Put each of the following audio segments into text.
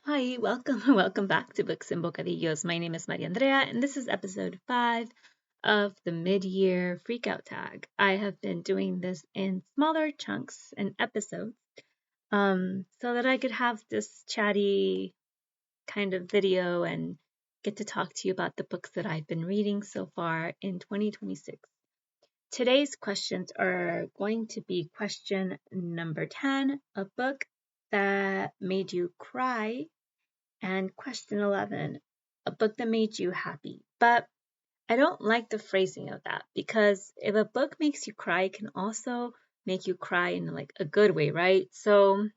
Hi, welcome welcome back to Books and Bocadillos. My name is Mariandrea, and this is episode 5 of the Mid Year Freakout tag. I have been doing this in smaller chunks and episodes so that I could have this chatty kind of video and get to talk to you about the books that I've been reading so far in 2026. Today's questions are going to be question number 10, a book that made you cry, and question 11, a book that made you happy. But I don't like the phrasing of that because if a book makes you cry, it can also make you cry in like a good way, right? So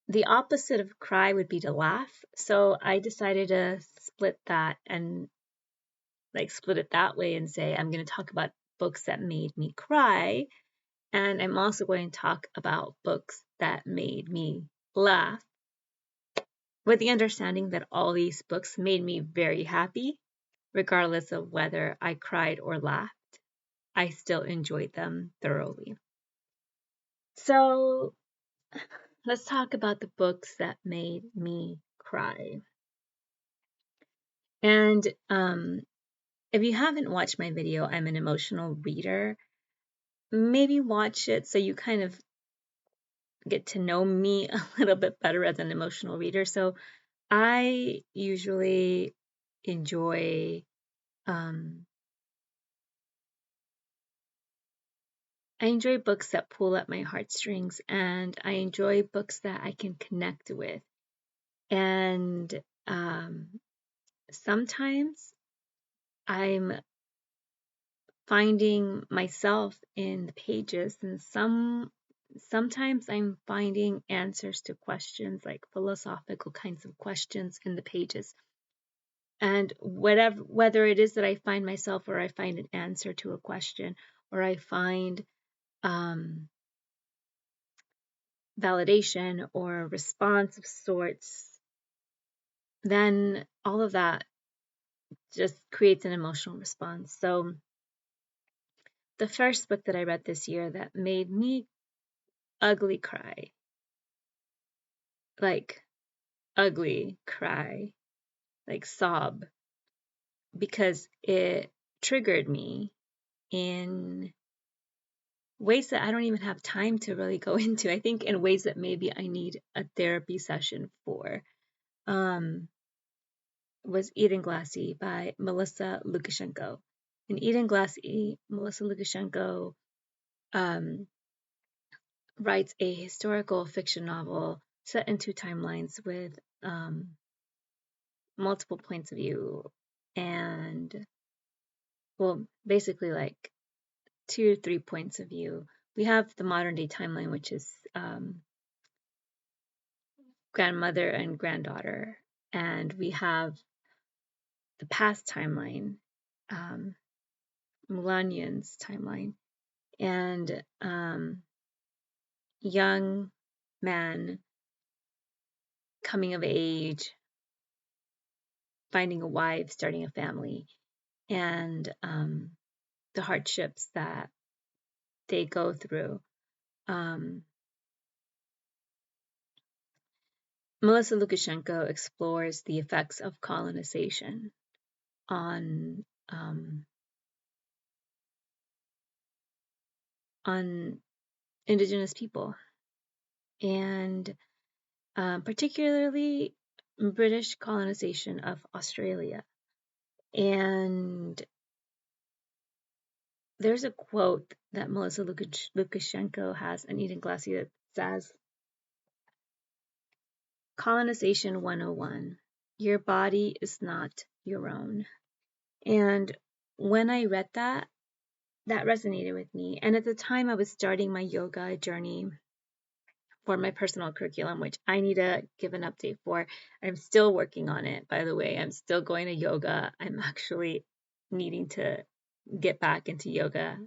the opposite of cry would be to laugh. So I decided to split that and split it that way and say I'm going to talk about books that made me cry. And I'm also going to talk about books that made me laugh, with the understanding that all these books made me very happy, regardless of whether I cried or laughed. I still enjoyed them thoroughly. So let's talk about the books that made me cry. And if you haven't watched my video, I'm an emotional reader. Maybe watch it so you kind of get to know me a little bit better as an emotional reader. So I usually enjoy books that pull at my heartstrings, and I enjoy books that I can connect with. And sometimes I'm finding myself in the pages, and sometimes I'm finding answers to questions, like philosophical kinds of questions in the pages. And whether it is that I find myself, or I find an answer to a question, or I find validation or response of sorts, then all of that just creates an emotional response. So the first book that I read this year that made me ugly cry, like ugly cry, like sob, because it triggered me in ways that I don't even have time to really go into. I think in ways that maybe I need a therapy session for. Was Edenglassie by Melissa Lucashenko. In Edenglassie, Melissa Lucashenko writes a historical fiction novel set in two timelines with multiple points of view, and, well, basically like 2 to 3 points of view. We have the modern day timeline, which is grandmother and granddaughter, and we have the past timeline, Melanian's timeline, and young man coming of age, finding a wife, starting a family, and the hardships that they go through. Melissa Lucashenko explores the effects of colonization on Indigenous people, and particularly British colonization of Australia. And there's a quote that Melissa Lucashenko has in Edenglassie that says, "Colonization 101, your body is not your own." And when I read that, that resonated with me. And at the time, I was starting my yoga journey for my personal curriculum, which I need to give an update for. I'm still working on it, by the way. I'm still going to yoga. I'm actually needing to get back into yoga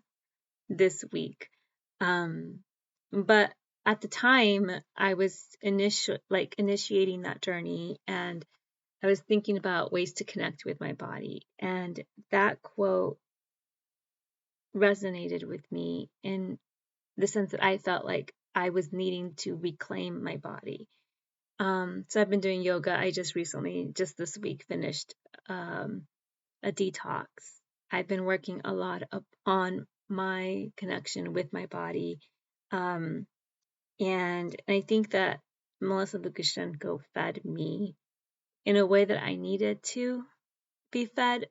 this week. But at the time, I was initiating that journey, and I was thinking about ways to connect with my body. And that quote resonated with me in the sense that I felt like I was needing to reclaim my body. So I've been doing yoga. I just recently, just this week, finished a detox. I've been working a lot up on my connection with my body. And I think that Melissa Lucashenko fed me in a way that I needed to be fed.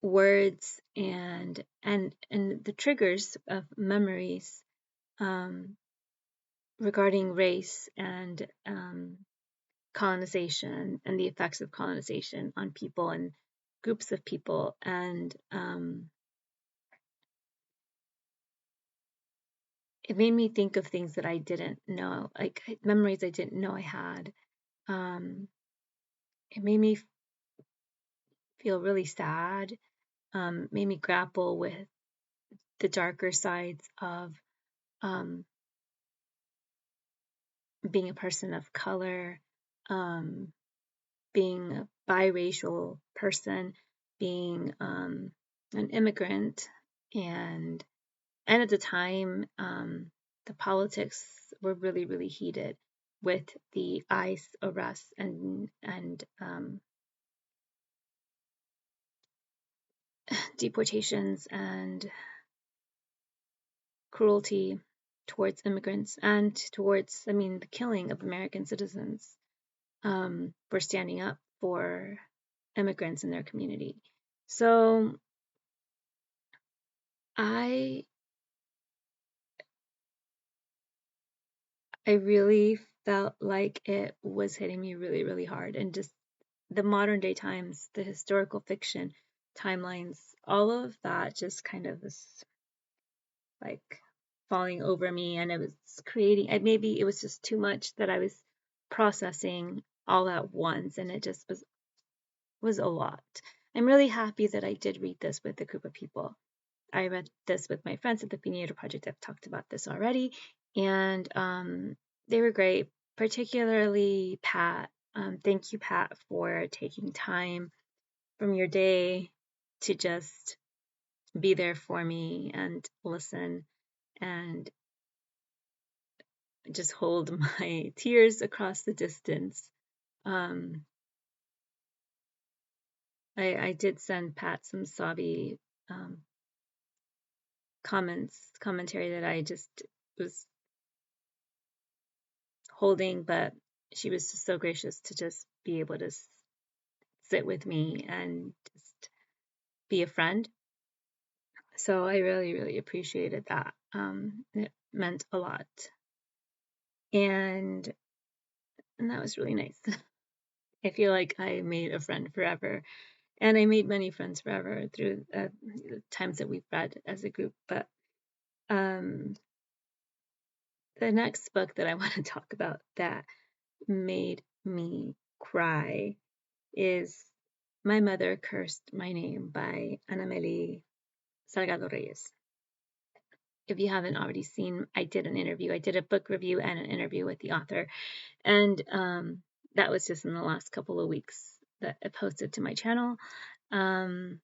Words and the triggers of memories regarding race and colonization and the effects of colonization on people and groups of people, and it made me think of things that I didn't know, like memories I didn't know I had. It made me feel really sad, made me grapple with the darker sides of um, being a person of color, being a biracial person, being an immigrant, and at the time, the politics were really, really heated with the ICE arrests and deportations and cruelty towards immigrants and towards, I mean, the killing of American citizens for standing up for immigrants in their community. So I really felt like it was hitting me really, really hard, and just the modern day times, the historical fiction timelines, all of that just kind of was like falling over me, and it was creating, maybe it was just too much that I was processing all at once, and it just was a lot. I'm really happy that I did read this with a group of people. I read this with my friends at the Piñeiro Project. I've talked about this already, and they were great, particularly Pat. Thank you, Pat, for taking time from your day to just be there for me and listen and just hold my tears across the distance. Um, I did send Pat some sobby commentary that I just was holding, but she was just so gracious to just be able to sit with me and just be a friend. So I really, really appreciated that. It meant a lot. And that was really nice. I feel like I made a friend forever. And I made many friends forever through the times that we've read as a group. But the next book that I want to talk about that made me cry is My Mother Cursed My Name by Anamely Salgado Reyes. If you haven't already seen, I did an interview. I did a book review and an interview with the author. And that was just in the last couple of weeks that I posted to my channel. I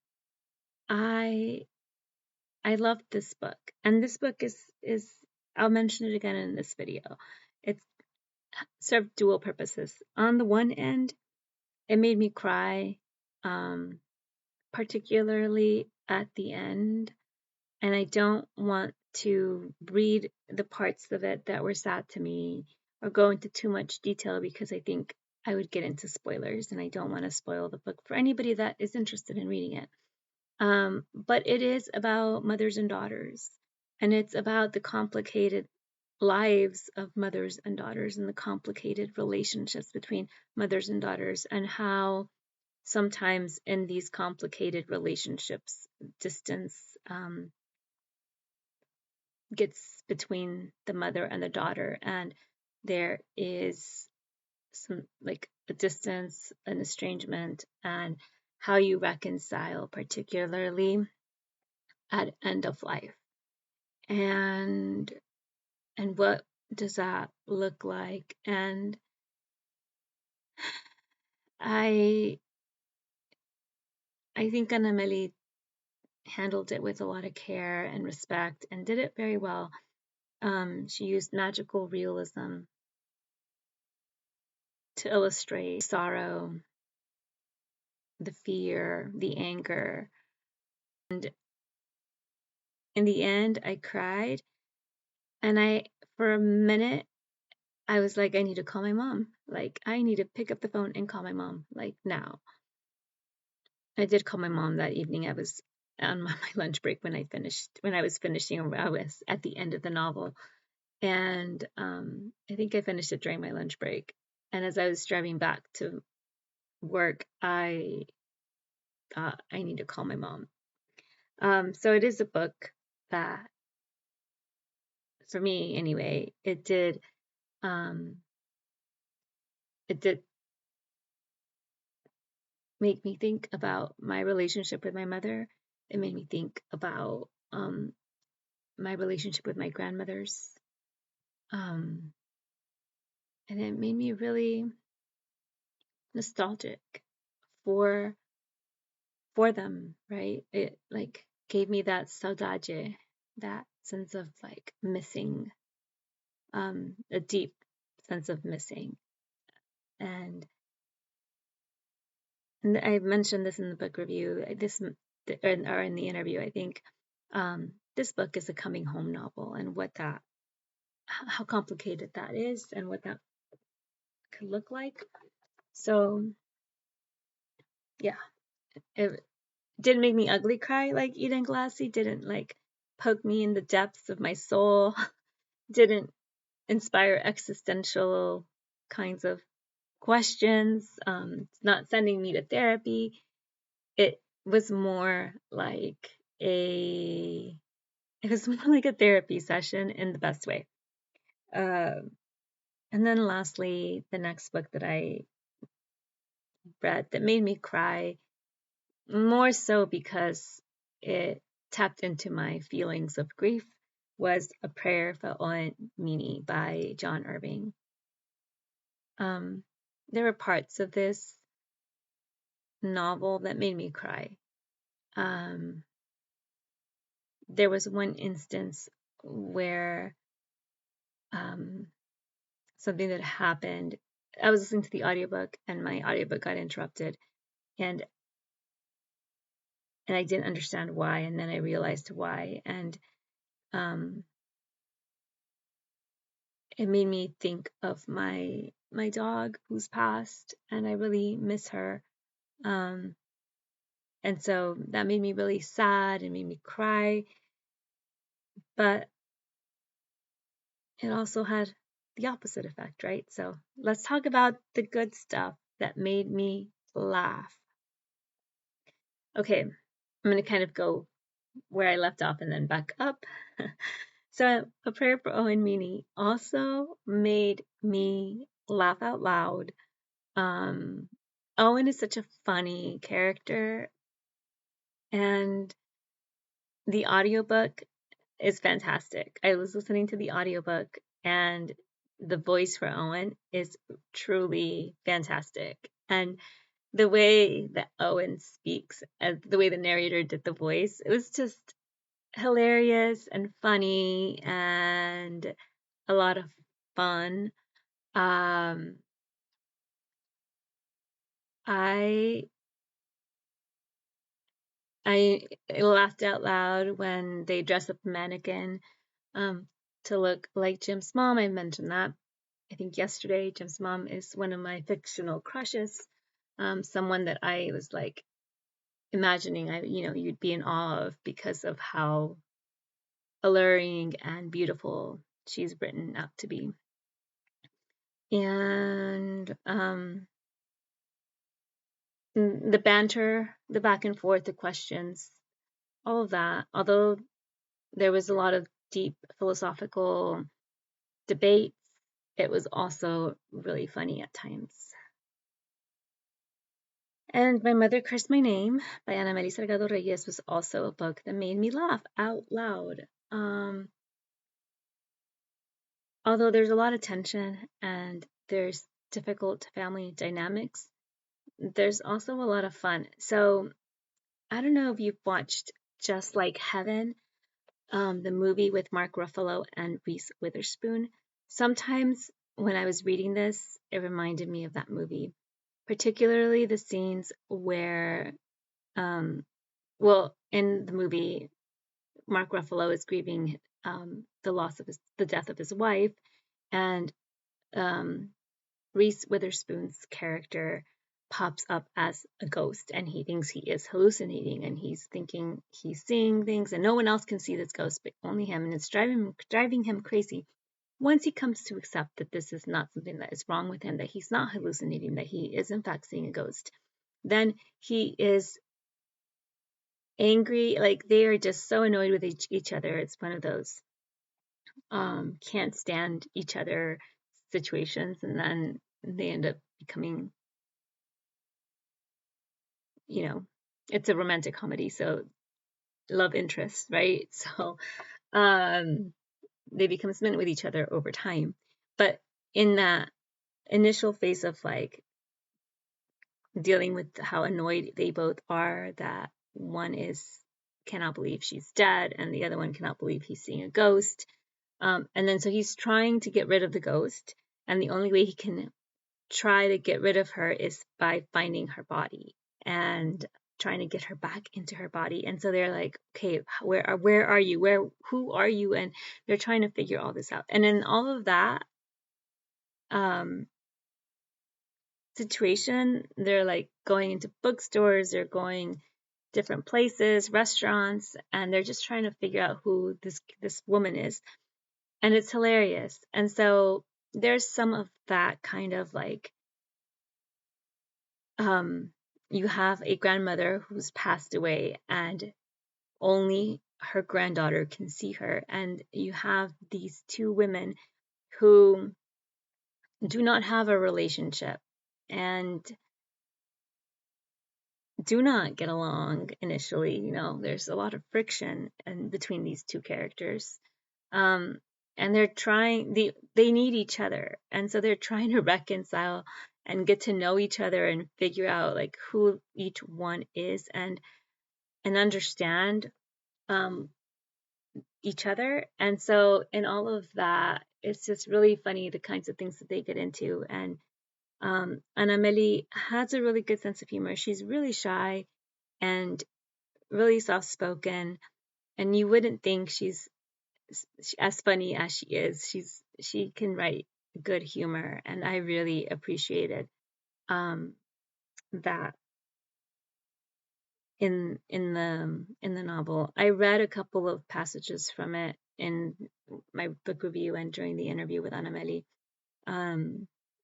loved this book. And this book is I'll mention it again in this video. It served dual purposes. On the one end, it made me cry, particularly at the end. And I don't want to read the parts of it that were sad to me or go into too much detail, because I think I would get into spoilers, and I don't want to spoil the book for anybody that is interested in reading it. But it is about mothers and daughters, and it's about the complicated lives of mothers and daughters and the complicated relationships between mothers and daughters, and how sometimes in these complicated relationships, distance gets between the mother and the daughter, and there is some like a distance, an estrangement, and how you reconcile, particularly at end of life, and what does that look like. And I think Anamely handled it with a lot of care and respect and did it very well. She used magical realism to illustrate sorrow, the fear, the anger. And in the end, I cried. And for a minute, I was like, I need to call my mom. Like, I need to pick up the phone and call my mom, like now. I did call my mom that evening. I was on my lunch break when I was finishing, I was at the end of the novel. And I think I finished it during my lunch break. And as I was driving back to work, I thought I need to call my mom. So it is a book that, for me anyway, it did make me think about my relationship with my mother. It made me think about my relationship with my grandmothers. And it made me really nostalgic for them, right? It like gave me that saudade, that sense of like missing, a deep sense of missing. And I mentioned this in the book review, or in the interview, I think. This book is a coming home novel, and how complicated that is, and what that could look like. So, yeah, it didn't make me ugly cry like Edenglassie, didn't like poke me in the depths of my soul, didn't inspire existential kinds of questions, not sending me to therapy. It was more like a therapy session in the best way. And then lastly, the next book that I read that made me cry, more so because it tapped into my feelings of grief, was A Prayer for Owen, Meany by John Irving. There were parts of this novel that made me cry. There was one instance where something that happened. I was listening to the audiobook and my audiobook got interrupted, and I didn't understand why, and then I realized why, and it made me think of my dog who's passed, and I really miss her. And so that made me really sad and made me cry, but it also had the opposite effect, right? So let's talk about the good stuff that made me laugh. Okay, I'm going to kind of go where I left off and then back up. So, A Prayer for Owen, Meany also made me laugh out loud. Owen is such a funny character, and the audiobook is fantastic. I was listening to the audiobook, and the voice for Owen is truly fantastic. And the way that Owen speaks, the way the narrator did the voice, it was just hilarious and funny and a lot of fun. I I laughed out loud when they dress up mannequin to look like Jim's mom. I mentioned that, I think, yesterday. Jim's mom is one of my fictional crushes. Someone that I was like imagining you'd be in awe of because of how alluring and beautiful she's written out to be. And the banter, the back and forth, the questions, all of that, although there was a lot of deep philosophical debates, it was also really funny at times. And My Mother Cursed My Name by Anamely Salgado Reyes was also a book that made me laugh out loud. Although there's a lot of tension and there's difficult family dynamics, there's also a lot of fun. So I don't know if you've watched Just Like Heaven, the movie with Mark Ruffalo and Reese Witherspoon. Sometimes when I was reading this, it reminded me of that movie, particularly the scenes where, well, in the movie, Mark Ruffalo is grieving the death of his wife, and um, Reese Witherspoon's character pops up as a ghost, and he thinks he is hallucinating, and he's thinking he's seeing things, and no one else can see this ghost but only him, and it's driving him crazy. Once he comes to accept that this is not something that is wrong with him, that he's not hallucinating, that he is in fact seeing a ghost, then he is angry. Like, they are just so annoyed with each other. It's one of those can't stand each other situations, and then they end up becoming, it's a romantic comedy, so love interest, right? So they become smitten with each other over time. But in that initial phase of like dealing with how annoyed they both are, that one is cannot believe she's dead and the other one cannot believe he's seeing a ghost. And then so he's trying to get rid of the ghost, and the only way he can try to get rid of her is by finding her body and trying to get her back into her body. And so they're like, okay, where are you? Who are you? And they're trying to figure all this out. And in all of that situation, they're like going into bookstores, they're going different places, restaurants, and they're just trying to figure out who this woman is. And it's hilarious. And so there's some of that kind of like, you have a grandmother who's passed away and only her granddaughter can see her, and you have these two women who do not have a relationship and do not get along initially. There's a lot of friction between these two characters, and they need each other, and so they're trying to reconcile and get to know each other and figure out like who each one is, and understand each other. And so in all of that, it's just really funny the kinds of things that they get into. And Anamely has a really good sense of humor. She's really shy and really soft spoken, and you wouldn't think she's as funny as she is. She can write good humor, and I really appreciated that in the novel. I read a couple of passages from it in my book review and during the interview with Anamely.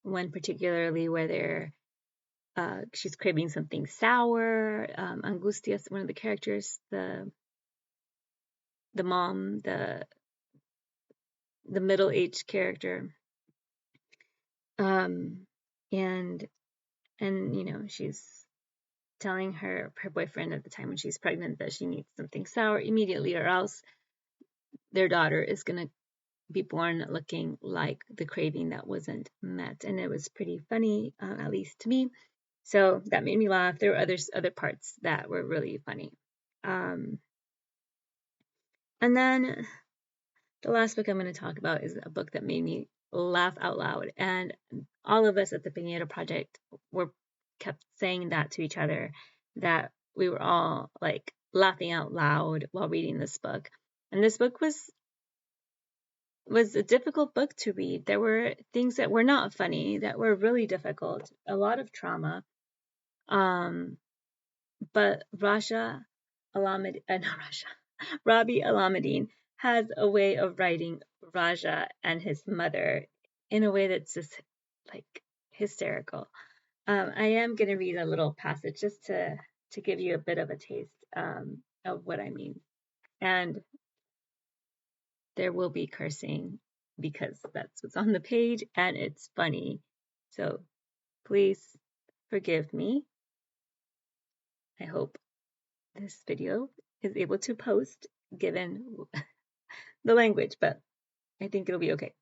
One particularly where she's craving something sour. Angustias, one of the characters, the mom, the middle-aged character, and she's telling her boyfriend at the time when she's pregnant that she needs something sour immediately, or else their daughter is going to be born looking like the craving that wasn't met. And it was pretty funny, at least to me. So that made me laugh. There were other parts that were really funny. And then the last book I'm going to talk about is a book that made me laugh out loud. And all of us at the Piñeiro Project kept saying that to each other, that we were all like laughing out loud while reading this book. And this book was a difficult book to read. There were things that were not funny, that were really difficult, a lot of trauma. But Rabih Alammedine has a way of writing Raja and his mother in a way that's just like hysterical. I am going to read a little passage just to give you a bit of a taste of what I mean. And there will be cursing because that's what's on the page and it's funny. So please forgive me. I hope this video is able to post given the language, but I think it'll be okay.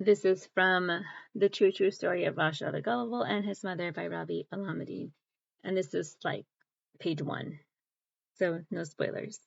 This is from The True Story of Raja the Gullible and His Mother by Rabih Alammedine. And this is like page 1. So no spoilers.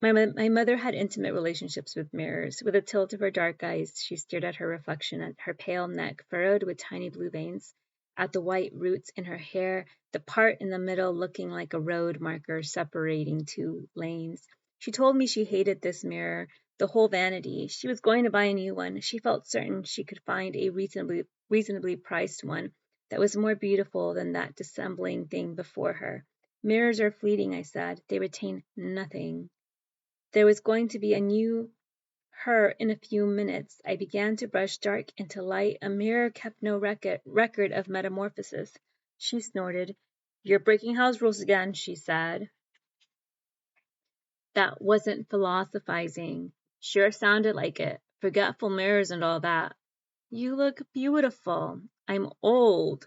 My mother had intimate relationships with mirrors. With a tilt of her dark eyes, she stared at her reflection, at her pale neck furrowed with tiny blue veins, at the white roots in her hair, the part in the middle looking like a road marker separating two lanes. She told me she hated this mirror, the whole vanity. She was going to buy a new one. She felt certain she could find a reasonably priced one that was more beautiful than that dissembling thing before her. Mirrors are fleeting, I said. They retain nothing. There was going to be a new her in a few minutes. I began to brush dark into light. A mirror kept no record of metamorphosis. She snorted. You're breaking house rules again, she said. That wasn't philosophizing. Sure sounded like it. Forgetful mirrors and all that. You look beautiful. I'm old.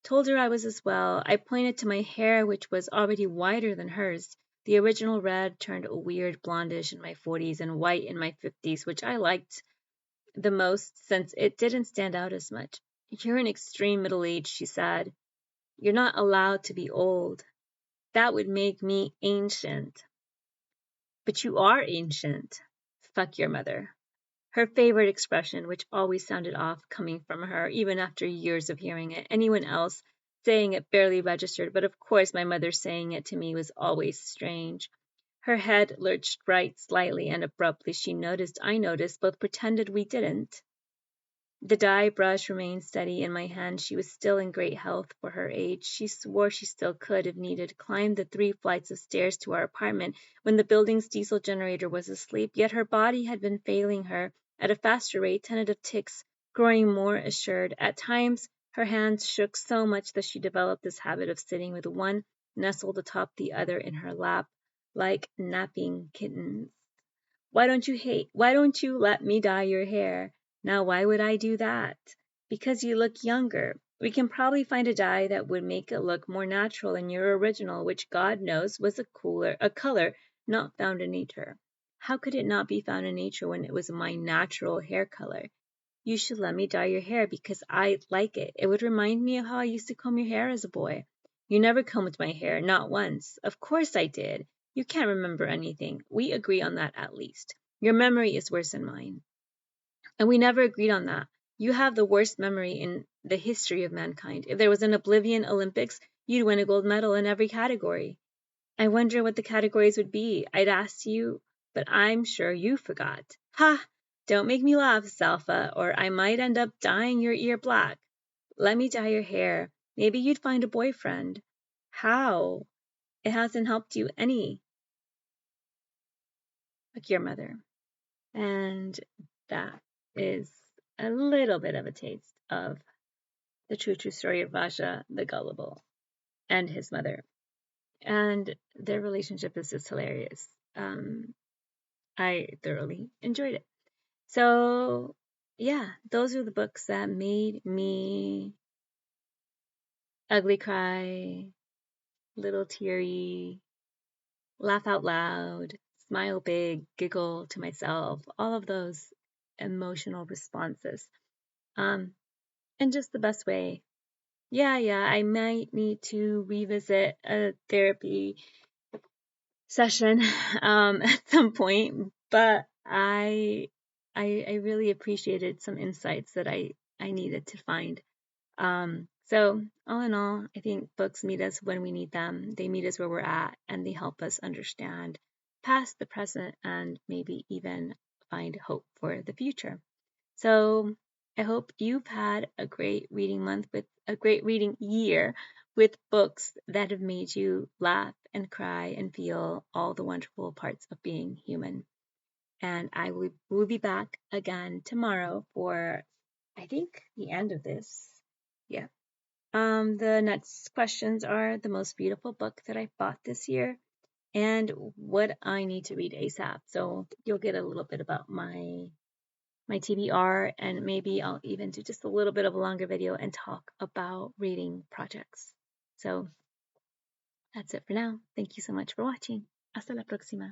Told her I was as well. I pointed to my hair, which was already whiter than hers. The original red turned a weird blondish in my 40s and white in my 50s, which I liked the most since it didn't stand out as much. You're in extreme middle age, she said. You're not allowed to be old. That would make me ancient. But you are ancient. Fuck your mother. Her favorite expression, which always sounded off coming from her, even after years of hearing it. Anyone else saying it barely registered, but of course my mother saying it to me was always strange. Her head lurched right slightly, and abruptly I noticed, both pretended we didn't. The dye brush remained steady in my hand. She was still in great health for her age. She swore she still could, if needed, climb the 3 flights of stairs to our apartment when the building's diesel generator was asleep, yet her body had been failing her at a faster rate, tentative tics, growing more assured. At times, her hands shook so much that she developed this habit of sitting with one nestled atop the other in her lap, like napping kittens. Why don't you let me dye your hair? Now, why would I do that? Because you look younger. We can probably find a dye that would make it look more natural than your original, which God knows was a color not found in nature. How could it not be found in nature when it was my natural hair color? You should let me dye your hair because I like it. It would remind me of how I used to comb your hair as a boy. You never combed my hair, not once. Of course I did. You can't remember anything. We agree on that at least. Your memory is worse than mine. And we never agreed on that. You have the worst memory in the history of mankind. If there was an Oblivion Olympics, you'd win a gold medal in every category. I wonder what the categories would be. I'd ask you, but I'm sure you forgot. Ha! Don't make me laugh, Salfa, or I might end up dyeing your ear black. Let me dye your hair. Maybe you'd find a boyfriend. How? It hasn't helped you any. Like your mother. And that is a little bit of a taste of the true story of Vaja the Gullible and his mother. And their relationship is just hilarious. I thoroughly enjoyed it. So, yeah, those are the books that made me ugly cry, little teary, laugh out loud, smile big, giggle to myself, all of those emotional responses. In just the best way. Yeah, I might need to revisit a therapy session at some point, but I really appreciated some insights that I needed to find. So all in all, I think books meet us when we need them. They meet us where we're at, and they help us understand past, the present, and maybe even find hope for the future. So I hope you've had a great reading month with a great reading year with books that have made you laugh and cry and feel all the wonderful parts of being human. And I will be back again tomorrow for, I think, the end of this. Yeah. The next questions are the most beautiful book that I bought this year and what I need to read ASAP. So you'll get a little bit about my TBR, and maybe I'll even do just a little bit of a longer video and talk about reading projects. So that's it for now. Thank you so much for watching. Hasta la próxima.